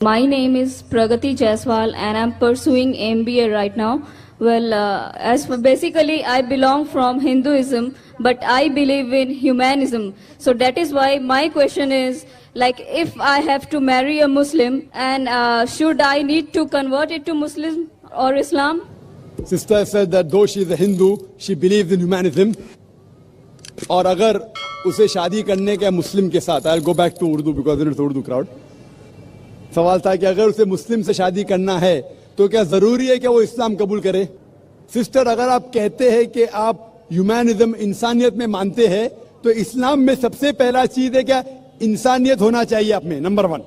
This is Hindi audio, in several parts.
My name is Pragati Jaiswal and I'm pursuing MBA right now. Well, basically I belong from Hinduism, but I believe in humanism. So that is why my question is, like, if I have to marry a Muslim, and should I need to convert it to Muslim or Islam? Sister said that though she is a Hindu, she believes in humanism. और अगर उसे शादी करने के मुस्लिम के साथ, I'll go back to Urdu because it's Urdu crowd. सवाल था कि अगर उसे मुस्लिम से शादी करना है तो क्या जरूरी है कि वो इस्लाम कबूल करे? सिस्टर, अगर आप कहते हैं कि आप ह्यूमैनिज्म इंसानियत में मानते हैं तो इस्लाम में सबसे पहला चीज है क्या? इंसानियत होना चाहिए आप में, नंबर 1.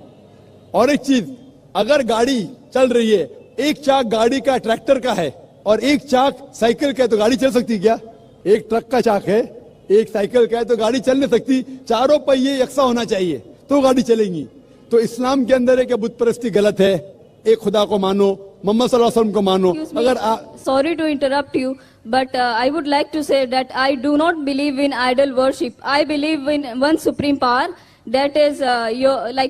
और एक चीज, अगर गाड़ी चल रही है, एक चाक गाड़ी का ट्रैक्टर का है और एक चाक साइकिल का है, तो गाड़ी चल सकती क्या? एक ट्रक का चाक है, एक साइकिल का है, तो गाड़ी चल नहीं सकती. चारों पहिए यकसा होना चाहिए तो गाड़ी चलेगी. तो इस्लाम के अंदर है कि बुत परस्ती गलत है, एक खुदा को मानो, मोहम्मद सल्लल्लाहु अलैहि वसल्लम को मानो. अगर Sorry to interrupt you, but I would like to say that I do not believe in idol worship. I believe in one supreme power, that is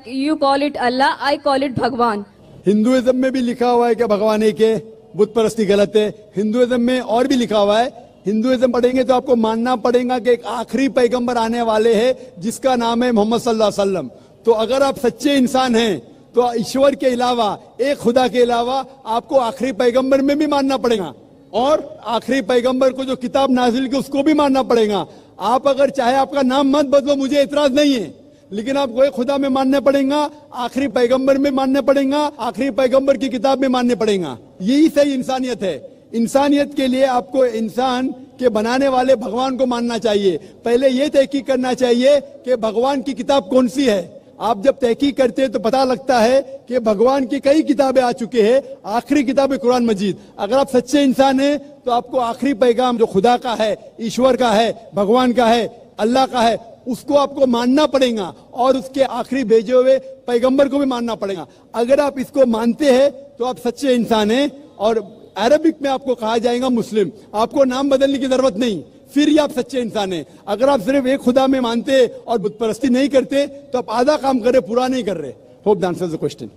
you call it Allah, I call it Bhagwan. Hinduism में भी लिखा हुआ है कि भगवान एक है, बुत परस्ती गलत है. हिंदुइज्म में और भी लिखा हुआ है. हिंदुइज्म पढ़ेंगे तो आपको मानना पड़ेगा कि एक आखिरी पैगंबर आने वाले हैं जिसका नाम है मोहम्मद सल्लल्लाहु अलैहि वसल्लम. तो अगर आप सच्चे इंसान हैं तो ईश्वर के अलावा, एक खुदा के अलावा आपको आखिरी पैगंबर में भी मानना पड़ेगा, और आखिरी पैगंबर को जो किताब नाजिल की उसको भी मानना पड़ेगा. आप अगर चाहे आपका नाम मत बदलो, मुझे इतराज नहीं है, लेकिन आपको एक खुदा में मानना पड़ेगा, आखिरी पैगंबर में मानना पड़ेगा, आखिरी पैगंबर की किताब में मानने पड़ेगा. यही सही इंसानियत है. इंसानियत के लिए आपको इंसान के बनाने वाले भगवान को मानना चाहिए. पहले यह तहकीक करना चाहिए कि भगवान की किताब कौन सी है. आप जब तहकीक करते हैं तो पता लगता है कि भगवान की कई किताबें आ चुके हैं. आखिरी किताब है कुरान मजीद. अगर आप सच्चे इंसान हैं तो आपको आखिरी पैगाम जो खुदा का है, ईश्वर का है, भगवान का है, अल्लाह का है, उसको आपको मानना पड़ेगा और उसके आखिरी भेजे हुए पैगंबर को भी मानना पड़ेगा. अगर आप इसको मानते हैं तो आप सच्चे इंसान हैं. और अरबिक में आपको कहा जाएगा मुस्लिम. आपको नाम बदलने की जरूरत नहीं, फिर ही आप सच्चे इंसान हैं. अगर आप सिर्फ एक खुदा में मानते और बुत परस्ती नहीं करते तो आप आधा काम कर रहे, पूरा नहीं कर रहे. Hope that answers the question.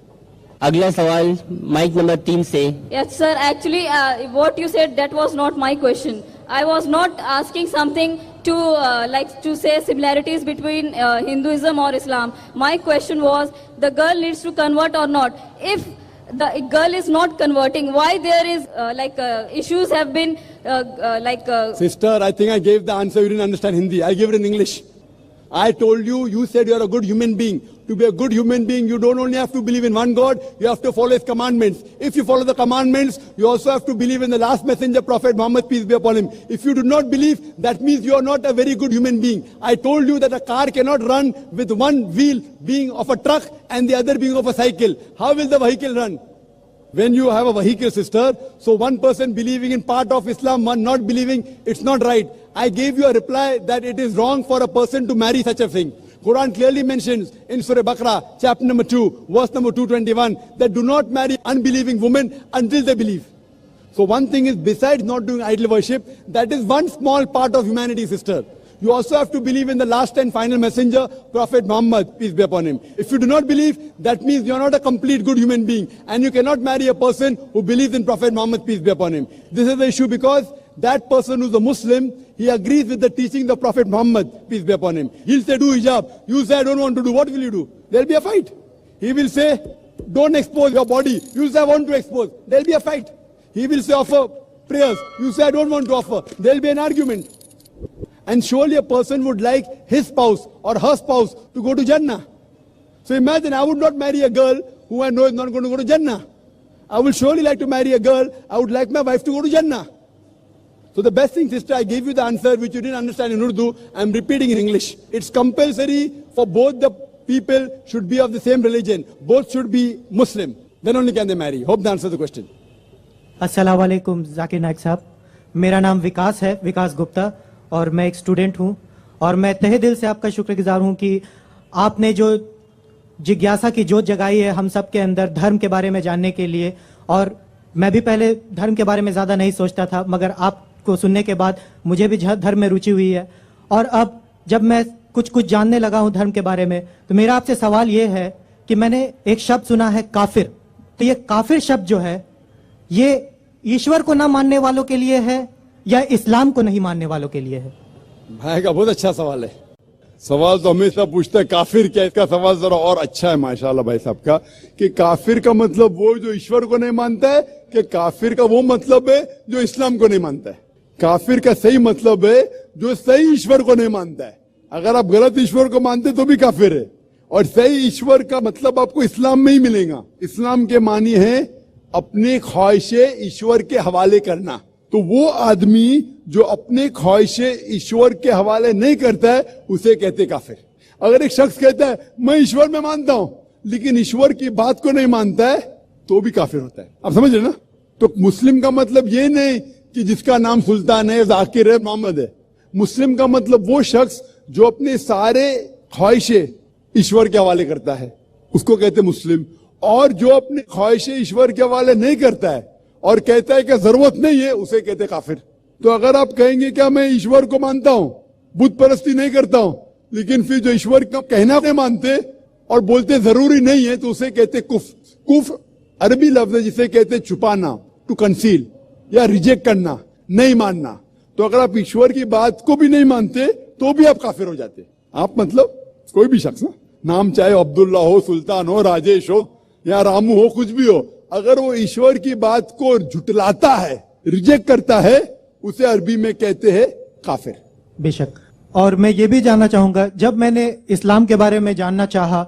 अगला सवाल माइक नंबर 3 से. Yes, sir. Actually, what you said, that was not my question. I was not asking something to say similarities between Hinduism or Islam. My question was, the girl needs to convert or not. If the girl is not converting, why there is issues have been Sister, I think I gave the answer. You didn't understand Hindi. I give it in English. I told you, you said you are a good human being. To be a good human being, you don't only have to believe in one God, you have to follow His commandments. If you follow the commandments, you also have to believe in the last messenger, Prophet Muhammad, peace be upon him. If you do not believe, that means you are not a very good human being. I told you that a car cannot run with one wheel being of a truck and the other being of a cycle. How will the vehicle run? When you have a vehicle, sister, so one person believing in part of Islam, one not believing, it's not right. I gave you a reply that it is wrong for a person to marry such a thing. Quran clearly mentions in Surah Baqarah, chapter number 2, verse number 221, that do not marry unbelieving women until they believe. So one thing is, besides not doing idol worship, that is one small part of humanity, sister. You also have to believe in the last and final messenger, Prophet Muhammad, peace be upon him. If you do not believe, that means you are not a complete good human being. And you cannot marry a person who believes in Prophet Muhammad, peace be upon him. This is the issue because that person who's a Muslim, he agrees with the teaching of Prophet Muhammad, peace be upon him. He'll say, do hijab. You say, I don't want to do. What will you do? There'll be a fight. He will say, don't expose your body. You say, I want to expose. There'll be a fight. He will say, offer prayers. You say, I don't want to offer. There'll be an argument. And surely a person would like his spouse or her spouse to go to Jannah. So imagine, I would not marry a girl who I know is not going to go to Jannah. I will surely like to marry a girl, I would like my wife to go to Jannah. So the best thing, sister, I gave you the answer which you didn't understand in Urdu. I'm repeating in English. It's compulsory for both the people should be of the same religion. Both should be Muslim. Then only can they marry. Hope that answers the question. अस्सलाम वालेकुम जाकिर नाइक साहब. मेरा नाम विकास है, विकास गुप्ता, और मैं एक स्टूडेंट हूं. और मैं तहे दिल से आपका शुक्रगुजार हूं कि आपने जो जिज्ञासा की जोत जगाई है हम सब के अंदर धर्म के बारे में जानने के लिए. और मैं भी पहले धर्म के बारे में ज़्यादा नहीं सोचता था, मगर आपको सुनने के बाद मुझे भी धर्म में रुचि हुई है. और अब जब मैं कुछ जानने लगा हूं धर्म के बारे में, तो मेरा आपसे सवाल ये है कि मैंने एक शब्द सुना है काफिर। तो ये काफिर शब्द जो है ये ईश्वर को ना मानने वालों के लिए है या इस्लाम को नहीं मानने वालों के लिए है? भाई का बहुत अच्छा सवाल है। सवाल तो हमेशा पूछता है काफिर क्या, इसका सवाल जरा और अच्छा है माशाल्लाह भाई साहब का, कि काफिर का मतलब वो जो ईश्वर को नहीं मानता है, कि काफिर का वो मतलब है जो इस्लाम को नहीं मानता है। काफिर का सही मतलब है जो सही ईश्वर को नहीं मानता है। अगर आप गलत ईश्वर को मानते तो भी काफिर है, और सही ईश्वर का मतलब आपको इस्लाम में ही मिलेगा। इस्लाम के मानी है अपने ख्वाहिशें ईश्वर के हवाले करना। तो वो आदमी जो अपने ख्वाहिशें ईश्वर के हवाले नहीं करता है उसे कहते काफिर। अगर एक शख्स कहता है मैं ईश्वर में मानता हूं लेकिन ईश्वर की बात को नहीं मानता है तो भी काफिर होता है। आप समझ रहे ना? तो मुस्लिम का मतलब ये नहीं कि जिसका नाम सुल्तान है, जाकिर है, मोहम्मद है। मुस्लिम का मतलब वो शख्स जो अपने सारे ख्वाहिशें ईश्वर के हवाले करता है उसको कहते मुस्लिम। और जो अपने ख्वाहिशें ईश्वर के हवाले नहीं करता है और कहता है कि जरूरत नहीं है उसे कहते काफिर। तो अगर आप कहेंगे क्या मैं ईश्वर को मानता हूं, बुत परस्ती नहीं करता हूं, लेकिन फिर जो ईश्वर का कहना नहीं मानते और बोलते जरूरी नहीं है तो उसे कहते कुफ। कुफ अरबी लफ्ज है जिसे कहते छुपाना, टू कंसील या रिजेक्ट करना, नहीं मानना। तो अगर आप ईश्वर की बात को भी नहीं मानते तो भी आप काफिर हो जाते। आप मतलब कोई भी शख्स ना, नाम चाहे अब्दुल्ला हो, सुल्तान हो, राजेश हो या रामू हो, कुछ भी हो, अगर वो ईश्वर की बात को झुटलाता है, रिजेक्ट करता है, उसे अरबी में कहते हैं काफिर। बेशक। और मैं ये भी जानना चाहूंगा, जब मैंने इस्लाम के बारे में जानना चाहा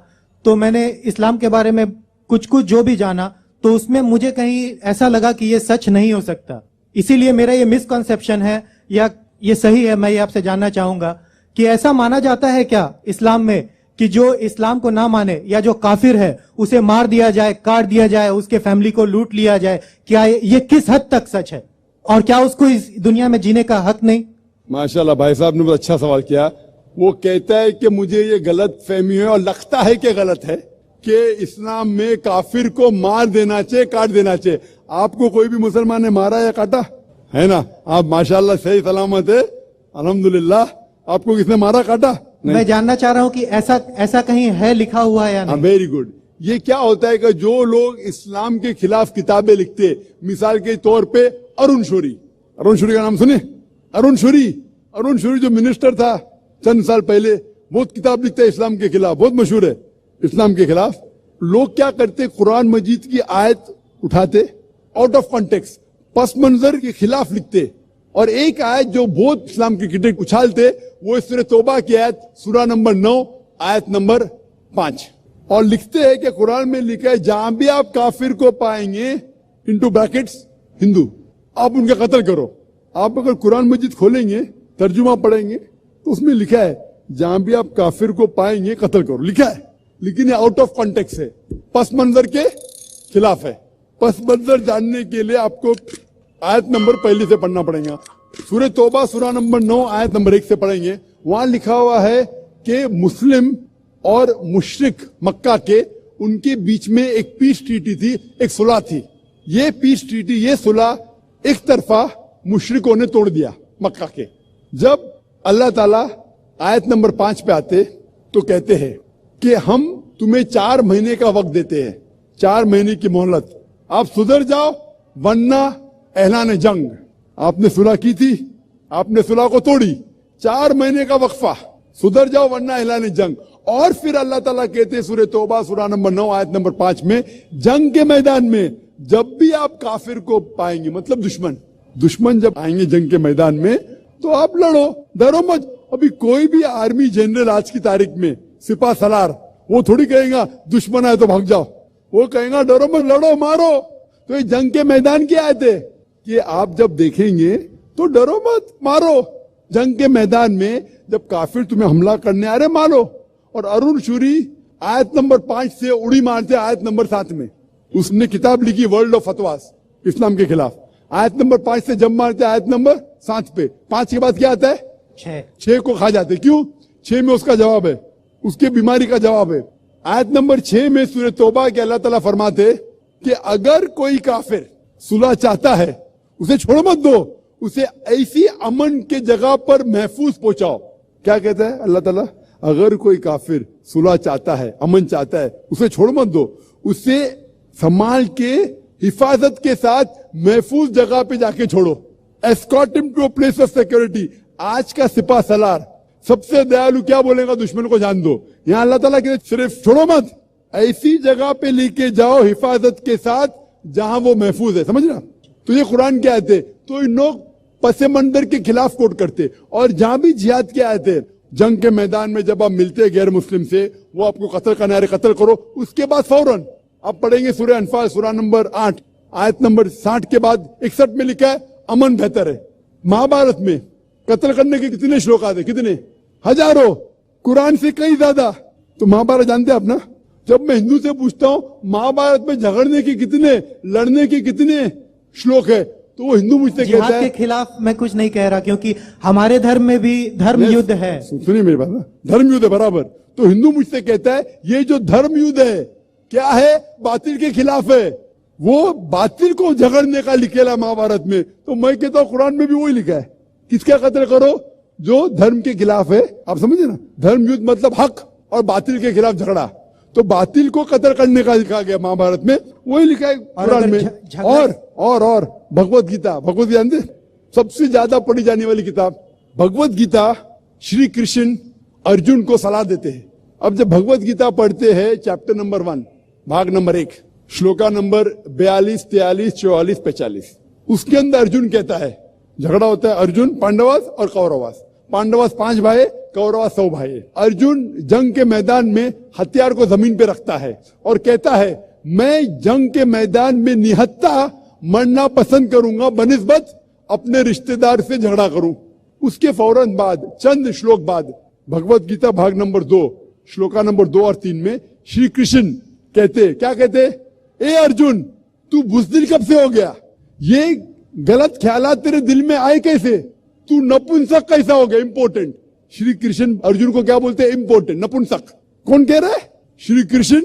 तो मैंने इस्लाम के बारे में कुछ कुछ जो भी जाना तो उसमें मुझे कहीं ऐसा लगा कि ये सच नहीं हो सकता। इसीलिए मेरा ये मिसकंसेप्शन है या ये सही है, मैं ये आपसे जानना चाहूंगा कि ऐसा माना जाता है क्या इस्लाम में कि जो इस्लाम को ना माने या जो काफिर है उसे मार दिया जाए, काट दिया जाए, उसके फैमिली को लूट लिया जाए? क्या ये किस हद तक सच है और क्या उसको इस दुनिया में जीने का हक नहीं? माशाल्लाह भाई साहब ने बहुत अच्छा सवाल किया। वो कहता है कि मुझे ये गलत फहमी है और लगता है कि गलत है कि इस्लाम में काफिर को मार देना चाहिए, काट देना चाहिए। आपको कोई भी मुसलमान ने मारा या काटा है ना? आप माशाल्लाह सही सलामत है, अल्हम्दुलिल्लाह। आपको किसने मारा, काटा? मैं जानना चाह रहा हूं कि ऐसा कहीं है लिखा हुआ या नहीं? Very good. ये क्या होता है कि जो लोग इस्लाम के खिलाफ किताबें लिखते, मिसाल के तौर पे अरुण शूरी का नाम सुने? अरुण शूरी जो मिनिस्टर था चंद साल पहले, बहुत किताब लिखता है इस्लाम के खिलाफ, बहुत मशहूर है इस्लाम के खिलाफ। लोग क्या करते, कुरान मजीद की आयत उठाते, आउट ऑफ कॉन्टेक्स्ट पस मंजर के खिलाफ लिखते, और एक आयत जो बहुत इस्लाम के क्रिटिक उछालते वो सूरह तौबा की आयत, सूरा नंबर 9 आयत नंबर 5, और लिखते हैं कि कुरान में लिखा है जहां भी आप काफिर को पाएंगे, इनटू ब्रैकेट्स हिंदू, आप उनका कत्ल करो। आप अगर कुरान मजीद खोलेंगे, तर्जुमा पढ़ेंगे तो उसमें लिखा है जहां भी आप काफिर को पाएंगे कत्ल करो, लिखा है। लेकिन ये आउट ऑफ कॉन्टेक्स्ट है, पस मंजर के खिलाफ है। पस मंजर जानने के लिए आपको आयत नंबर पहले से पढ़ना पड़ेगा। सूरह तौबा सूरा नंबर 9 आयत नंबर 1 से पढ़ेंगे। वहां लिखा हुआ है कि मुस्लिम और मुशरिक मक्का के, उनके बीच में एक पीस ट्रीटी थी, एक सुलह थी। ये पीस ट्रीटी, ये सुलह एक तरफा मुशरिकों ने तोड़ दिया मक्का के। जब अल्लाह ताला आयत नंबर 5 पे आते तो कहते हैं कि हम तुम्हें 4 महीने का वक्त देते हैं, 4 महीने की मोहलत, आप सुधर जाओ वरना ऐलान जंग। आपने सुलह की थी, आपने सुलह को तोड़ी, 4 महीने का वक्फा, सुधर जाओ वरना ऐलान जंग। और फिर अल्लाह ताला कहते सूरह तौबा सूरा नंबर 9 आयत नंबर 5 में, जंग के मैदान में जब भी आप काफिर को पाएंगे, मतलब दुश्मन जब आएंगे जंग के मैदान में तो आप लड़ो, डरो मत। अभी कोई भी आर्मी जनरल आज की तारीख में, सिपा सलार, वो थोड़ी कहेगा दुश्मन आए तो भाग जाओ, वो कहेगा डरो मत, लड़ो, मारो। तो ये जंग के मैदान की आयत है कि आप जब देखेंगे तो डरो मत, मारो। जंग के मैदान में जब काफिर तुम्हें हमला करने आ रहे, मारो। और अरुण शूरी आयत नंबर 5 से उड़ी मारते आयत नंबर 7 में, उसने किताब लिखी वर्ल्ड ऑफ फतवास इस्लाम के खिलाफ। आयत नंबर 5 से जब मारते आयत नंबर 7 पे, 5 के बाद क्या आता है? 6 को खा जाते। क्यों? 6 में उसका जवाब है, उसकी बीमारी का जवाब है। आयत नंबर 6 में सूरह तौबा के अल्लाह ताला फरमाते कि अगर कोई काफिर सुलह चाहता है उसे छोड़ मत दो, उसे ऐसी अमन के जगह पर महफूज पहुंचाओ। क्या कहता है अल्लाह ताला? अगर कोई काफिर सुलह चाहता है, अमन चाहता है, उसे छोड़ मत दो, उसे संभाल के हिफाजत के साथ महफूज जगह पे जाके छोड़ो। Escort him to a place of security. आज का सिपा सलार सबसे दयालु क्या बोलेगा, दुश्मन को जान दो। यहां अल्लाह ताला के सिर्फ छोड़ो मत, ऐसी जगह पे लेके जाओ हिफाजत के साथ जहां वो महफूज है। समझ रहा? तो ये कुरान के आयत है। तो इन लोग पसे मंदर के खिलाफ कोट करते, और जहां भी जिहाद के आयत है, जंग के मैदान में जब आप मिलते गैर मुस्लिम से, वो आपको कत्ल करना है, कत्ल करो। उसके बाद फौरन आप पढ़ेंगे सूरह अनफाल, सूरह नंबर 8 आयत नंबर 60 के बाद 61 में लिखा है अमन बेहतर है। महाभारत में कत्ल करने के कितने श्लोक आते? कितने? हजारों, कुरान से कई ज्यादा। तो महाभारत जानते हैं आप ना? जब मैं हिंदू से पूछता हूं महाभारत में झगड़ने के कितने, लड़ने के कितने श्लोक है, तो वो हिंदू मुझसे कहता जिहाद है। के खिलाफ मैं कुछ नहीं कह रहा, क्योंकि हमारे धर्म में भी धर्म युद्ध है। सुनिए मेरी बात ना, धर्म युद्ध है बराबर। तो हिंदू मुझसे कहता है ये जो धर्म युद्ध है क्या है? बातिल के खिलाफ है। वो बातिल को झगड़ने का लिखेला महाभारत में। तो मैं कहता हूं कुरान में भी वही लिखा है, किसका कत्ल करो? जो धर्म के खिलाफ है। आप समझे ना? धर्म युद्ध मतलब हक और बातिल के खिलाफ झगड़ा। तो बातिल को कत्ल करने का लिखा गया महाभारत में, वही लिखा है कुरान में। और भगवत गीता, भगवत गीता जानते? सबसे ज्यादा पढ़ी जाने वाली किताब भगवत गीता। श्री कृष्ण अर्जुन को सलाह देते हैं। अब जब भगवत गीता पढ़ते हैं, चैप्टर नंबर 1 भाग नंबर 1 श्लोका नंबर 42, 43, 44, 45, उसके अंदर अर्जुन कहता है, झगड़ा होता है अर्जुन पांडवास और कौरवास। पांडवास 5 भाई, कौरवास 100 भाई। अर्जुन जंग के मैदान में हथियार को जमीन पे रखता है और कहता है मैं जंग के मैदान में निहत्था मरना पसंद करूंगा बनिस्बत अपने रिश्तेदार से झगड़ा करूं। उसके फौरन बाद, चंद श्लोक बाद, भगवत गीता भाग नंबर 2 श्लोका नंबर 2 और 3 में श्री कृष्ण कहते, क्या कहते? ए अर्जुन, तू बुज़दिल कब से हो गया? ये गलत ख्यालात तेरे दिल में आए कैसे? तू नपुंसक कैसा हो गया? इंपॉर्टेंट। श्री कृष्ण अर्जुन को क्या बोलते हैं? इंपॉर्टेंट, नपुंसक। कौन कह रहा है? श्री कृष्ण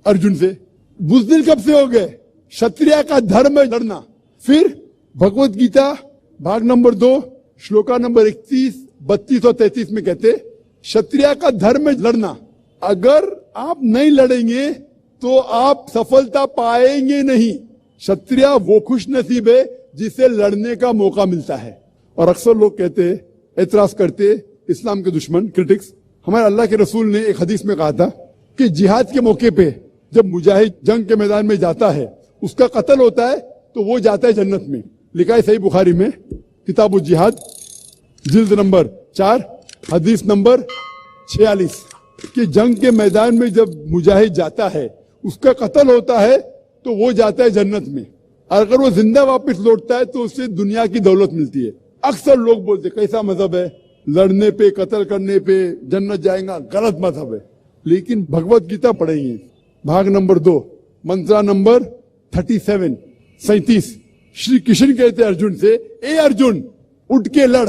अर्जुन से। बुज़दिल कब से हो गए? क्षत्रिय का धर्म है लड़ना। फिर भगवत गीता भाग नंबर 2 श्लोका नंबर 31, 32 और 33 में कहते क्षत्रिय का धर्म है लड़ना। अगर आप नहीं लड़ेंगे तो आप सफलता पाएंगे नहीं। क्षत्रिय वो खुश नसीब है जिसे लड़ने का मौका मिलता है। और अक्सर लोग कहते, एतराज करते, इस्लाम के दुश्मन, क्रिटिक्स, हमारे अल्लाह के रसूल ने एक हदीस में कहा था कि जिहाद के मौके पे जब मुजाहिद जंग के मैदान में जाता है, उसका कत्ल होता है तो वो जाता है जन्नत में। लिखा है सही बुखारी में, किताब जिहाद, जिल्द नंबर 4 हदीस नंबर 46, कि जंग के मैदान में जब मुजाहिद जाता है, उसका कत्ल होता है तो वो जाता है जन्नत में। अगर वो जिंदा वापस लौटता है तो उससे दुनिया की दौलत मिलती है। अक्सर लोग बोलते कैसा मजहब है, लड़ने पे, कत्ल करने पे जन्नत जाएगा? गलत मजहब है। लेकिन भगवत गीता पढ़ेंगे भाग नंबर 2 मंत्रा नंबर 37, 37, श्री कृष्ण कहते अर्जुन से, ए अर्जुन उठ के लड़।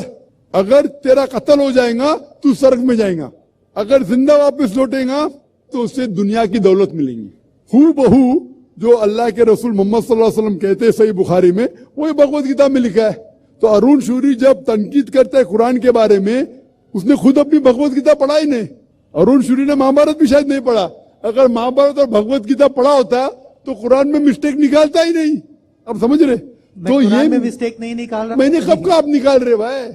अगर तेरा कत्ल हो जाएगा तू स्वर्ग में जाएगा, अगर जिंदा वापस लौटेगा तो उससे दुनिया की दौलत मिलेगी। हूबहू जो अल्लाह के रसूल मोहम्मद सल्लल्लाहु अलैहि वसल्लम कहते हैं सही बुखारी में, वही भगवत गीता में लिखा है। तो अरुण शूरी जब तनकीद करता है कुरान के बारे में, उसने खुद अपनी भगवत गीता पढ़ा ही नहीं। अरुण शूरी ने महाभारत भी शायद नहीं पढ़ा। अगर महाभारत और भगवत गीता पढ़ा होता तो कुरान में मिस्टेक निकालता ही नहीं। अब समझ रहे? तो ये में मिस्टेक नहीं निकाल रहा। मैंने कब कहा आप निकाल रहे भाई?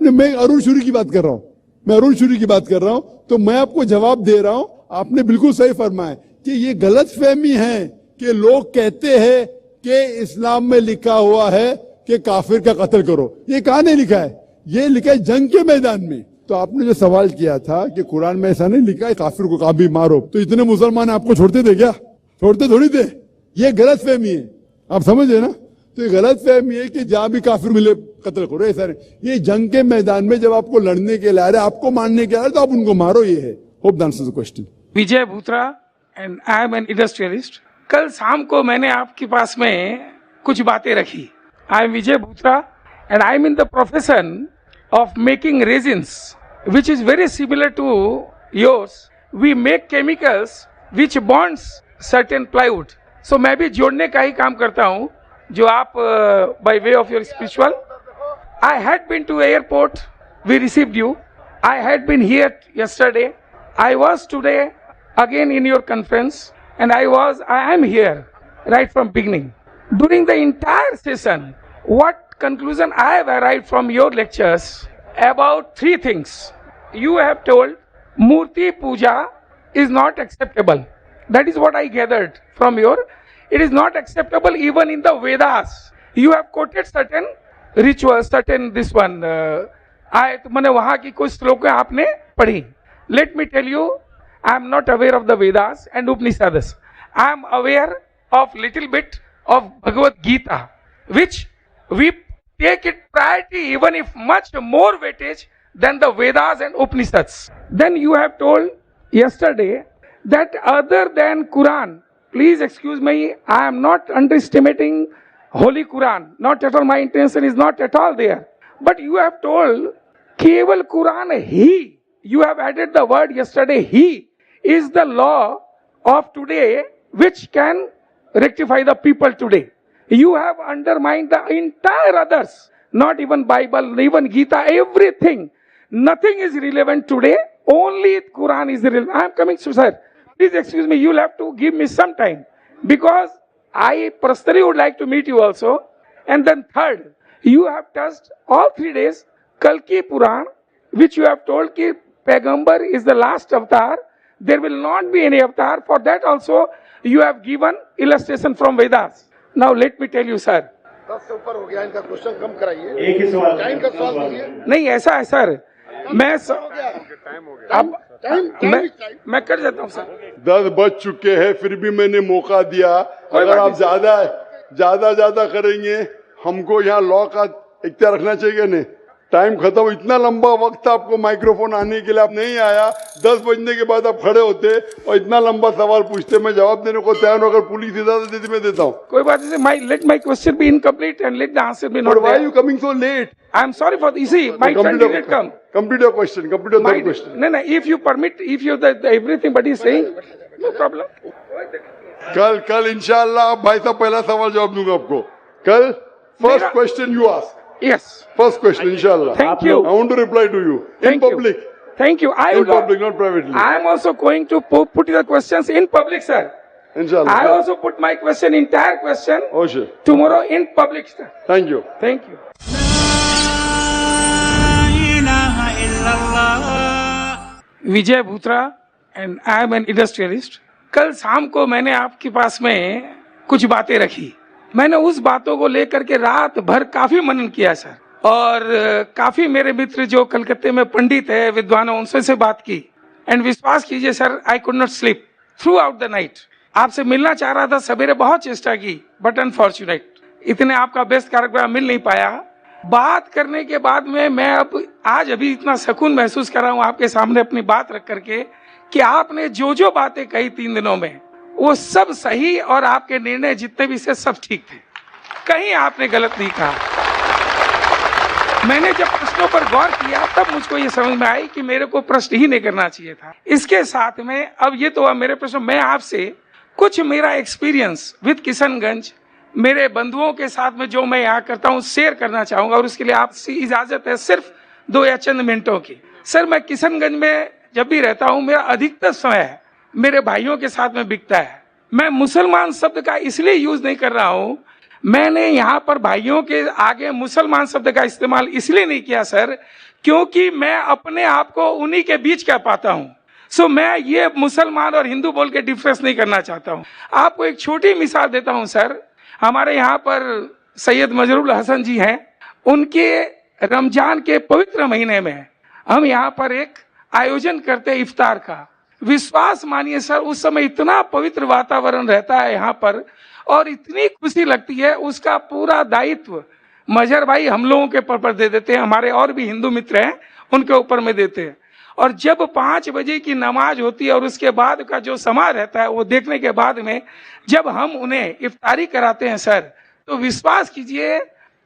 मैं अरुण शूरी की बात कर रहा हूं, मैं अरुण शूरी की बात कर रहा हूं। तो मैं आपको जवाब दे रहा हूं, आपने बिल्कुल सही फरमाया कि ये गलत फहमी है कि लोग कहते हैं कि इस्लाम में लिखा हुआ है कि काफिर का कत्ल करो। ये कहां नहीं लिखा है? ये लिखा है जंग के मैदान में। तो आपने जो सवाल किया था कि कुरान में ऐसा नहीं लिखा है काफिर को कभी मारो, तो इतने मुसलमान आपको छोड़ते थे क्या? छोड़ते थोड़ी थे। ये गलत फहमी है, आप समझे ना? तो ये गलत फहमी है कि जहां भी काफिर मिले कत्ल करो, ऐसा नहीं। ये जंग के मैदान में जब आपको लड़ने के लिए आ रहे, आपको मारने के आ रहे, तो आप उनको मारो। ये है। Hope the answer the question. Vijay Bhutra and I am an industrialist. कल शाम को मैंने आपके पास में कुछ बातें रखी। I am Vijay Bhutra and I am in the profession of making resins, which is very similar to yours. We make chemicals which bonds certain plywood. So मैं भी जोड़ने का ही काम करता हूँ, जो आप by way of your spiritual. I had been to airport. We received you. I had been here yesterday. I was today again in your conference, and I am here right from beginning. During the entire session, what conclusion I have arrived from your lectures about three things. You have told Murti Puja is not acceptable. That is what I gathered from your. It is not acceptable even in the Vedas. You have quoted certain rituals, certain this one. मैंने वहाँ की कुछ श्लोकें आपने पढ़ी. Let me tell you, I am not aware of the Vedas and Upanishads. I am aware of little bit of Bhagavad Gita, which we take it priority even if much more weightage than the Vedas and Upanishads. Then you have told yesterday that other than Quran, please excuse me, I am not underestimating Holy Quran. Not at all, my intention is not at all there. But you have told Keval Quran, He, you have added the word yesterday, He is the law of today which can rectify the people today. You have undermined the entire others, not even Bible, even Gita, everything. Nothing is relevant today, only Quran is relevant. I am coming to sir. Please excuse me, you'll have to give me some time. Because I personally would like to meet you also. And then third, you have touched all 3 days, Kalki Puran, which you have told ki Paigambar is the last avatar. There will not be any avatar. For that also, you have given illustration from Vedas. Now let me tell you, sir. 10 से ऊपर हो गया, इनका क्वेश्चन कम कराइए. एक ही सवाल टाइम का सवाल कीजिए. नहीं ऐसा है सर, मैं अब टाइम मैं कर देता हूँ सर. 10 बज चुके हैं, फिर भी मैंने मौका दिया. अगर आप ज्यादा करेंगे, हमको यहाँ लॉ का इख्तियार रखना चाहिए नहीं. टाइम खत्म. इतना लंबा वक्त आपको माइक्रोफोन आने के लिए, आप नहीं आया. 10 बजने के बाद आप खड़े होते और इतना लंबा सवाल पूछते. मैं जवाब देने को तैयार हूं. अगर पुलिस इजाजत देती मैं देता हूँ. कोई बात नहीं. Let my question be incomplete and let the answer be not But why are there. you coming so late? I am sorry for this. See, my turn did not come. Complete your question. Complete your My, third question. no, if you permit, if you the everything, but he's saying, no problem. कल इंशाल्लाह भाई साहब पहला सवाल जवाब दूंगा आपको. कल फर्स्ट मेरा- question you ask. Yes. First question, inshallah. Thank you. I want to reply to you in Thank you. public. Thank you. I In would. public, not privately. I am also going to put the questions in public, sir. Inshallah. I also put my question, entire question, Oh, sure. tomorrow in public, sir. Thank you. Thank you. Vijay Bhutra and I am an industrialist. कल शाम को मैंने आपके पास में कुछ बातें रखी. मैंने उस बातों को लेकर के रात भर काफी मनन किया सर, और काफी मेरे मित्र जो कलकत्ते में पंडित है, विद्वान है, उनसे से बात की. एंड विश्वास कीजिए sir, I could not sleep through out the night. आपसे मिलना चाह रहा था, सवेरे बहुत चेष्टा की, बट अनफॉर्चुनेट इतने आपका बेस्ट कार्यक्रम मिल नहीं पाया. बात करने के बाद में मैं अब आज अभी इतना सुकून महसूस कर रहा हूँ आपके सामने अपनी बात रख करके, कि आपने जो बातें कही 3 दिनों में वो सब सही, और आपके निर्णय जितने भी से सब ठीक थे. कहीं आपने गलत नहीं कहा. मैंने जब प्रश्नों पर गौर किया तब मुझको ये समझ में आई कि मेरे को प्रश्न ही नहीं करना चाहिए था. इसके साथ में अब ये तो मेरे प्रश्न, मैं आपसे कुछ मेरा एक्सपीरियंस विद किशनगंज, मेरे बंधुओं के साथ में जो मैं यहाँ करता हूँ, शेयर करना चाहूंगा, और उसके लिए आपसे इजाजत है सिर्फ 2 या चंद मिनटों की. सर, मैं किशनगंज में जब भी रहता हूँ, मेरा अधिकतर समय मेरे भाइयों के साथ में बीतता है. मैं मुसलमान शब्द का इसलिए यूज नहीं कर रहा हूँ, मैंने यहाँ पर भाइयों के आगे मुसलमान शब्द का इस्तेमाल इसलिए नहीं किया सर, क्योंकि मैं अपने आप को उन्हीं के बीच कह पाता हूँ. सो मैं ये मुसलमान और हिंदू बोल के डिफरेंस नहीं करना चाहता हूँ. आपको एक छोटी मिसाल देता हूँ सर. हमारे यहाँ पर सैयद मजरूल हसन जी हैं, उनके रमजान के पवित्र महीने में हम यहाँ पर एक आयोजन करते हैं इफ्तार का. विश्वास मानिए सर, उस समय इतना पवित्र वातावरण रहता है यहाँ पर, और इतनी खुशी लगती है. उसका पूरा दायित्व मजहर भाई हम लोगों के ऊपर दे देते हैं, हमारे और भी हिंदू मित्र हैं उनके ऊपर में देते हैं. और जब 5 बजे की नमाज होती है और उसके बाद का जो समय रहता है, वो देखने के बाद में जब हम उन्हें इफ्तारी कराते हैं सर, तो विश्वास कीजिए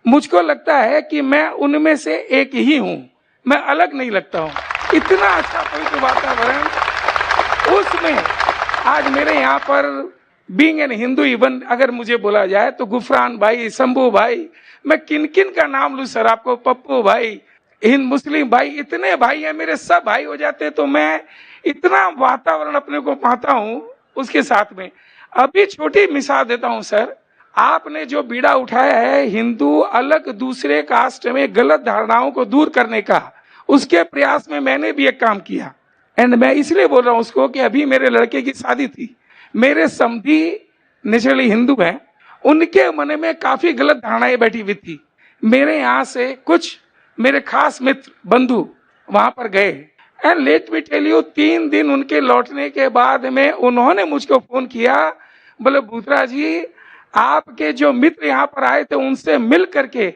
मुझको लगता है कि मैं उनमें से एक ही हूँ, मैं अलग नहीं लगता हूँ. इतना अच्छा पवित्र वातावरण उसमें. आज मेरे यहाँ पर बीइंग एन हिंदू, इवन अगर मुझे बोला जाए तो गुफरान भाई, शंभू भाई, मैं किन किन का नाम लूँ सर आपको, पप्पू भाई, हिंद मुस्लिम भाई इतने भाई हैं मेरे, सब भाई हो जाते, तो मैं इतना वातावरण अपने को पाता हूँ उसके साथ में। अभी छोटी मिसाल देता हूँ सर, आपने जो बीड़ा उठाया है हिंदू अलग दूसरे कास्ट में गलत धारणाओं को दूर करने का, उसके प्रयास में मैंने भी एक काम किया। एंड मैं इसलिए बोल रहा हूँ उसको कि अभी मेरे लड़के की शादी थी, मेरे समधी नेचुरली हिंदू हैं, उनके मन में काफी गलत धारणाएं बैठी हुई थी। मेरे यहाँ से कुछ मेरे खास मित्र बंधु वहां पर गए, and let me tell you 3 दिन उनके लौटने के बाद में उन्होंने मुझको फोन किया, बोले भूतरा जी आपके जो मित्र यहाँ पर आए थे उनसे मिल करके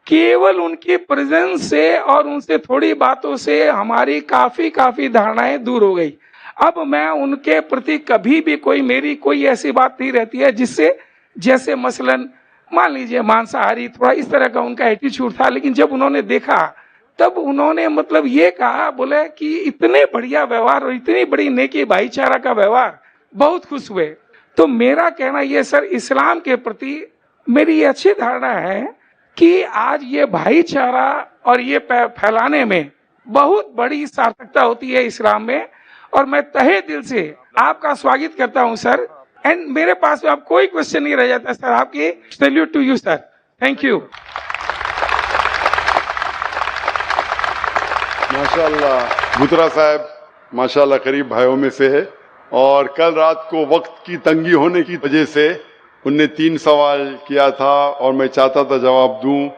केवल उनकी प्रेजेंस से और उनसे थोड़ी बातों से हमारी काफी धारणाएं दूर हो गई। अब मैं उनके प्रति कभी भी मेरी कोई ऐसी बात नहीं रहती है जिससे, जैसे मसलन मान लीजिए मांसाहारी, थोड़ा इस तरह का उनका एटीट्यूड था। लेकिन जब उन्होंने देखा तब उन्होंने मतलब ये कहा, बोले कि इतने बढ़िया व्यवहार और इतनी बड़ी नेकी भाईचारा का व्यवहार, बहुत खुश हुए। तो मेरा कहना ये सर, इस्लाम के प्रति मेरी ये अच्छी धारणा है कि आज ये भाईचारा और ये फैलाने में बहुत बड़ी सार्थकता होती है इस्लाम में, और मैं तहे दिल से आपका स्वागत करता हूं सर। एंड मेरे पास में अब कोई क्वेश्चन नहीं रह जाता सर, आपकी salute to you sir, thank you. माशाल्लाह भूतरा साहब माशाल्लाह करीब भाइयों में से है, और कल रात को वक्त की तंगी होने की वजह से उनने 3 सवाल किया था और मैं चाहता था जवाब दूं,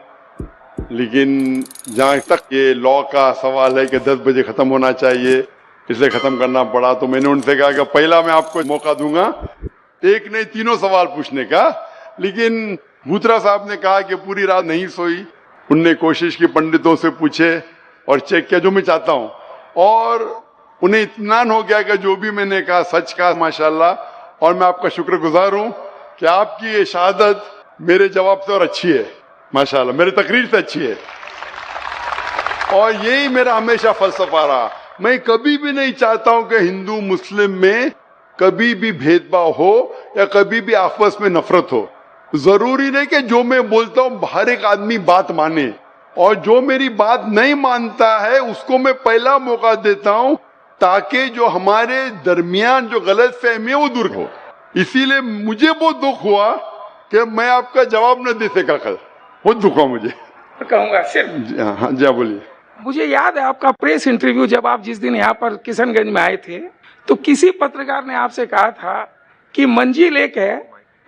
लेकिन जहाँ तक ये लॉ का सवाल है कि 10 बजे खत्म होना चाहिए, इसलिए खत्म करना पड़ा। तो मैंने उनसे कहा कि पहला मैं आपको मौका दूंगा, एक नहीं 3 सवाल पूछने का। लेकिन भूतरा साहब ने कहा कि पूरी रात नहीं सोई, उनने कोशिश की, पंडितों से पूछे और चेक किया, जो मैं चाहता हूँ, और उन्हें इत्मीनान हो गया कि जो भी मैंने कहा सच कहा माशाल्लाह। और मैं आपका शुक्रगुजार हूँ कि आपकी ये शहादत मेरे जवाब से और अच्छी है माशाल्लाह, मेरे तकरीर से अच्छी है। और यही मेरा हमेशा फलसफा रहा, मैं कभी भी नहीं चाहता हूं कि हिंदू मुस्लिम में कभी भी भेदभाव हो या कभी भी आपस में नफरत हो। जरूरी नहीं कि जो मैं बोलता हूं हर एक आदमी बात माने, और जो मेरी बात नहीं मानता है उसको मैं पहला मौका देता हूं ताकि जो हमारे दरमियान जो गलत फहमी है वो दूर हो। इसीलिए मुझे बहुत दुख हुआ कि मैं आपका जवाब न दे सका कल, बहुत दुख हुआ मुझे। कहूँगा सिर्फ हाँ जी बोलिए। मुझे याद है आपका प्रेस इंटरव्यू, जब आप जिस दिन यहाँ पर किशनगंज में आए थे, तो किसी पत्रकार ने आपसे कहा था कि मंजिल एक है,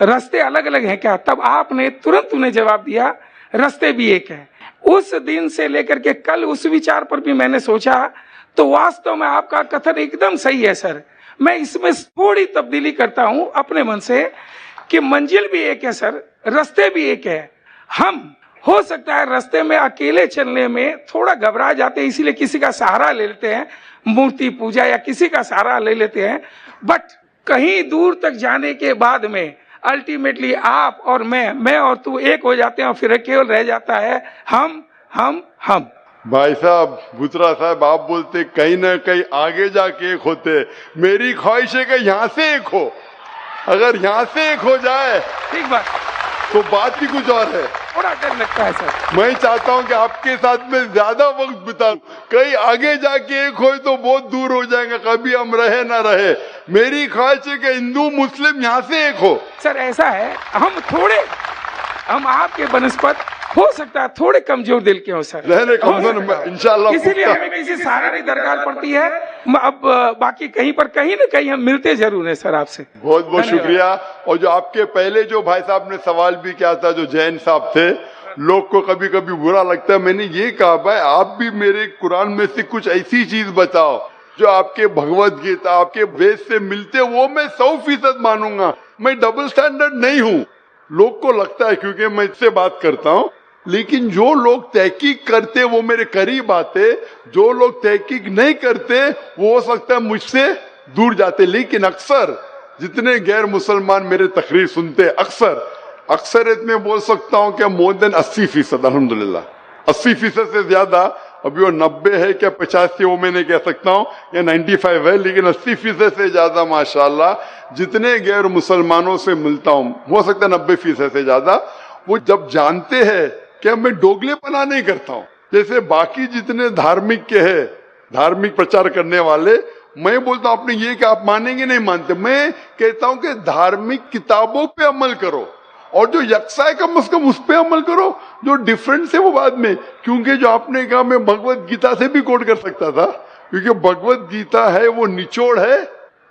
रास्ते अलग अलग हैं क्या? तब आपने तुरंत उन्हें जवाब दिया रास्ते भी एक है। उस दिन से लेकर के कल उस विचार पर भी मैंने सोचा, तो वास्तव में आपका कथन एकदम सही है सर। मैं इसमें थोड़ी तब्दीली करता हूं अपने मन से कि मंजिल भी एक है सर, रास्ते भी एक है। हम हो सकता है रास्ते में अकेले चलने में थोड़ा घबरा जाते हैं, इसीलिए किसी का सहारा ले लेते हैं, मूर्ति पूजा या किसी का सहारा ले लेते हैं, बट कहीं दूर तक जाने के बाद में अल्टीमेटली आप और मैं और तू एक हो जाते हैं, और फिर केवल रह जाता है हम। भाई साहब भूतरा साहब, आप बोलते कहीं ना कहीं आगे जाके एक होते, मेरी ख्वाहिश है कि यहाँ से एक हो। अगर यहाँ से एक हो जाए ठीक बात, तो बात ही कुछ और है। थोड़ा डर लगता है सर। मैं चाहता हूँ कि आपके साथ में ज्यादा वक्त बिताऊं, कहीं आगे जाके एक हो तो बहुत दूर हो जाएंगे, कभी हम रहे ना रहे। मेरी ख्वाहिश है कि हिंदू मुस्लिम यहाँ से एक हो। सर ऐसा है, हम आपके बनस्पत हो सकता है थोड़े कमजोर दिल के हो सर, रहने कमजोर इंशाल्लाह, इसीलिए हमें किसी सहारे की दरकार पड़ती है। अब बाकी कहीं न कहीं हम मिलते जरूर हैं सर आपसे। बहुत बहुत शुक्रिया। और जो आपके पहले जो भाई साहब ने सवाल भी किया था, जो जैन साहब थे, लोग को कभी कभी बुरा लगता है, मैंने ये कहा भाई आप भी मेरे कुरान में से कुछ ऐसी चीज बताओ जो आपके भगवत गीता आपके वेद से मिलते, वो मैं 100% मानूंगा। मैं डबल स्टैंडर्ड नहीं हूँ। लोग को लगता है क्योंकि मैं इससे बात करता हूँ, लेकिन जो लोग तहकीक करते वो मेरे करीब आते, जो लोग तहकीक नहीं करते वो हो सकता है मुझसे दूर जाते। लेकिन अक्सर जितने गैर मुसलमान मेरे तकरीर सुनते, अक्सरियत में बोल सकता हूँ कि मोर देन 80%, अल्हम्दुलिल्लाह 80% से ज्यादा, अभी वो 90 है क्या 85 वो मैं नहीं कह सकता हूँ, या 95 है, लेकिन 80% से ज्यादा माशाल्लाह जितने गैर मुसलमानों से मिलता हूँ, हो सकता है 90% से ज्यादा, वो जब जानते हैं कि मैं दोगलेपना नहीं करता हूँ, जैसे बाकी जितने धार्मिक के हैं, धार्मिक प्रचार करने वाले, मैं बोलता हूं आपने ये कि आप मानेंगे नहीं मानते, मैं कहता हूं कि धार्मिक किताबों पे अमल करो और जो यक्सा है कम से कम उस पे अमल करो, जो डिफरेंस है वो बाद में। क्योंकि जो आपने कहा मैं भगवत गीता से भी कोट कर सकता था, क्योंकि भगवत गीता है वो निचोड़ है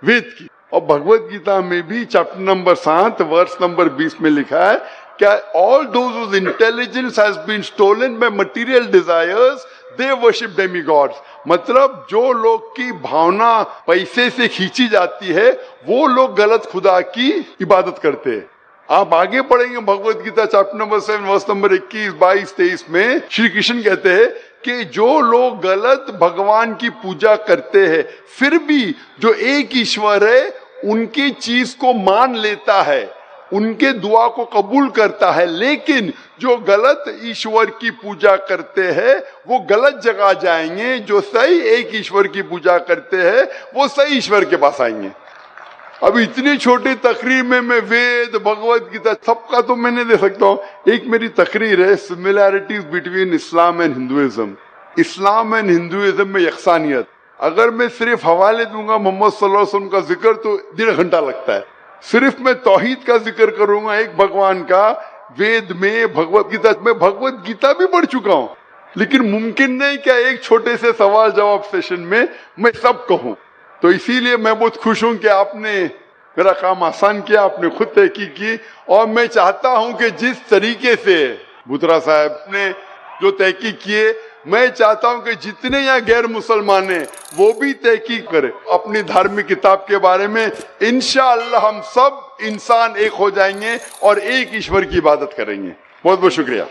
वेद की, और भगवत गीता में भी चैप्टर नंबर 7 वर्स नंबर 20 में लिखा है क्या all those whose intelligence has been stolen by material desires they worship demigods. मतलब जो लोग की भावना पैसे से खींची जाती है वो लोग गलत खुदा की इबादत करते हैं। आप आगे पढ़ेंगे Bhagavad Gita chapter number 7 verse number 21, 22, 23 में श्री कृष्ण कहते हैं कि जो लोग गलत भगवान की पूजा करते हैं फिर भी जो एक ईश्वर है उनकी चीज को मान लेता है, उनके दुआ को कबूल करता है, लेकिन जो गलत ईश्वर की पूजा करते हैं वो गलत जगह जाएंगे, जो सही एक ईश्वर की पूजा करते हैं वो सही ईश्वर के पास आएंगे। अब इतनी छोटी तकरीर में मैं वेद, भगवत गीता सबका तो मैं नहीं दे सकता हूँ। एक मेरी तकरीर है similarities between Islam and Hinduism. Islam and Hinduism में यकसानियत। अगर मैं सिर्फ हवाले दूंगा मोहम्मद सल्लल्लाहु अलैहि वसल्लम का जिक्र तो 1.5 घंटा लगता है। सिर्फ मैं तौहीद का जिक्र करूंगा, एक भगवान का, वेद में, भगवत गीता में, भगवत गीता भी पढ़ चुका हूँ, लेकिन मुमकिन नहीं क्या एक छोटे से सवाल जवाब सेशन में मैं सब कहूँ। तो इसीलिए मैं बहुत खुश हूं कि आपने मेरा काम आसान किया, आपने खुद तहकीक की, और मैं चाहता हूं कि जिस तरीके से बुतरा साहब ने जो तहकीक किए, मैं चाहता हूं कि जितने यहाँ गैर मुसलमान हैं वो भी तहकीक करें अपनी धार्मिक किताब के बारे में। इंशाअल्लाह हम सब इंसान एक हो जाएंगे और एक ईश्वर की इबादत करेंगे। बहुत बहुत शुक्रिया।